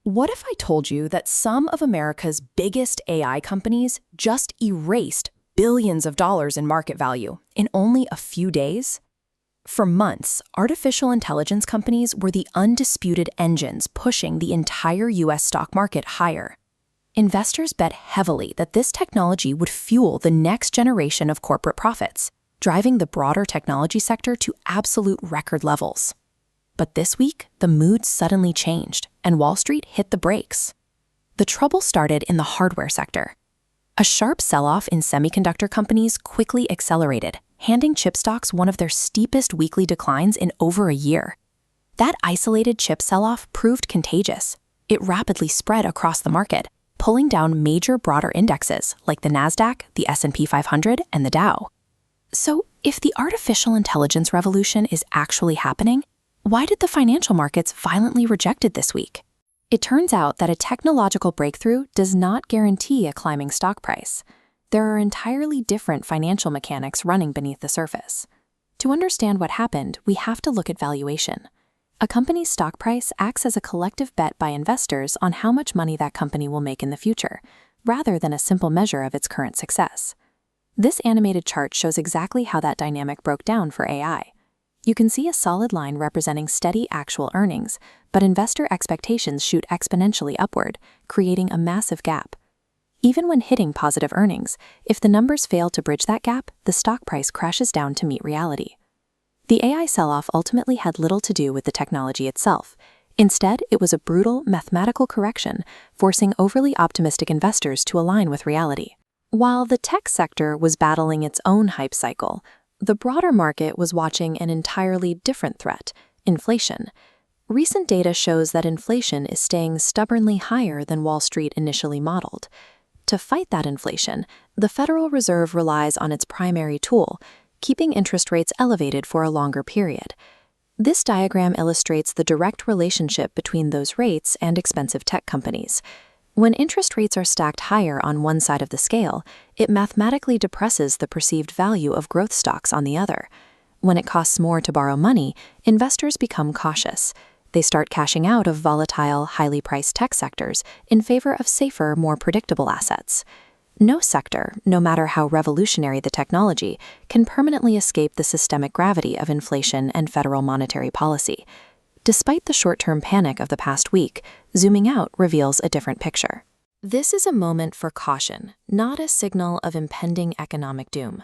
What if I told you that some of America's biggest AI companies just erased billions of dollars in market value in only a few days? For months, artificial intelligence companies were the undisputed engines pushing the entire US stock market higher. Investors bet heavily that this technology would fuel the next generation of corporate profits, driving the broader technology sector to absolute record levels. But this week, the mood suddenly changed, and Wall Street hit the brakes. The trouble started in the hardware sector. A sharp sell-off in semiconductor companies quickly accelerated, handing chip stocks one of their steepest weekly declines in over a year. That isolated chip sell-off proved contagious. It rapidly spread across the market, pulling down major broader indexes like the Nasdaq, the S&P 500, and the Dow. So, if the artificial intelligence revolution is actually happening, why did the financial markets violently reject it this week? It turns out that a technological breakthrough does not guarantee a climbing stock price. There are entirely different financial mechanics running beneath the surface. To understand what happened, we have to look at valuation. A company's stock price acts as a collective bet by investors on how much money that company will make in the future, rather than a simple measure of its current success. This animated chart shows exactly how that dynamic broke down for AI. You can see a solid line representing steady actual earnings, but investor expectations shoot exponentially upward, creating a massive gap. Even when hitting positive earnings, if the numbers fail to bridge that gap, the stock price crashes down to meet reality. The AI sell-off ultimately had little to do with the technology itself. Instead, it was a brutal, mathematical correction, forcing overly optimistic investors to align with reality. While the tech sector was battling its own hype cycle, the broader market was watching an entirely different threat: inflation. Recent data shows that inflation is staying stubbornly higher than Wall Street initially modeled. To fight that inflation, the Federal Reserve relies on its primary tool, keeping interest rates elevated for a longer period. This diagram illustrates the direct relationship between those rates and expensive tech companies. When interest rates are stacked higher on one side of the scale, it mathematically depresses the perceived value of growth stocks on the other. When it costs more to borrow money, investors become cautious. They start cashing out of volatile, highly priced tech sectors in favor of safer, more predictable assets. No sector, no matter how revolutionary the technology, can permanently escape the systemic gravity of inflation and federal monetary policy. Despite the short-term panic of the past week, zooming out reveals a different picture. This is a moment for caution, not a signal of impending economic doom.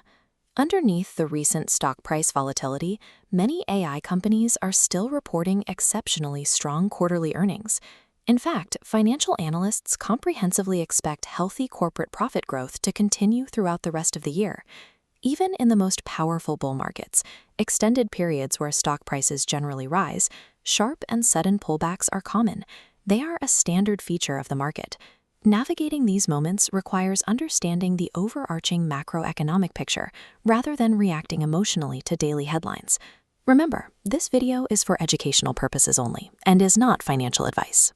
Underneath the recent stock price volatility, many AI companies are still reporting exceptionally strong quarterly earnings. In fact, financial analysts comprehensively expect healthy corporate profit growth to continue throughout the rest of the year. Even in the most powerful bull markets, extended periods where stock prices generally rise, sharp and sudden pullbacks are common. They are a standard feature of the market. Navigating these moments requires understanding the overarching macroeconomic picture rather than reacting emotionally to daily headlines. Remember, this video is for educational purposes only and is not financial advice.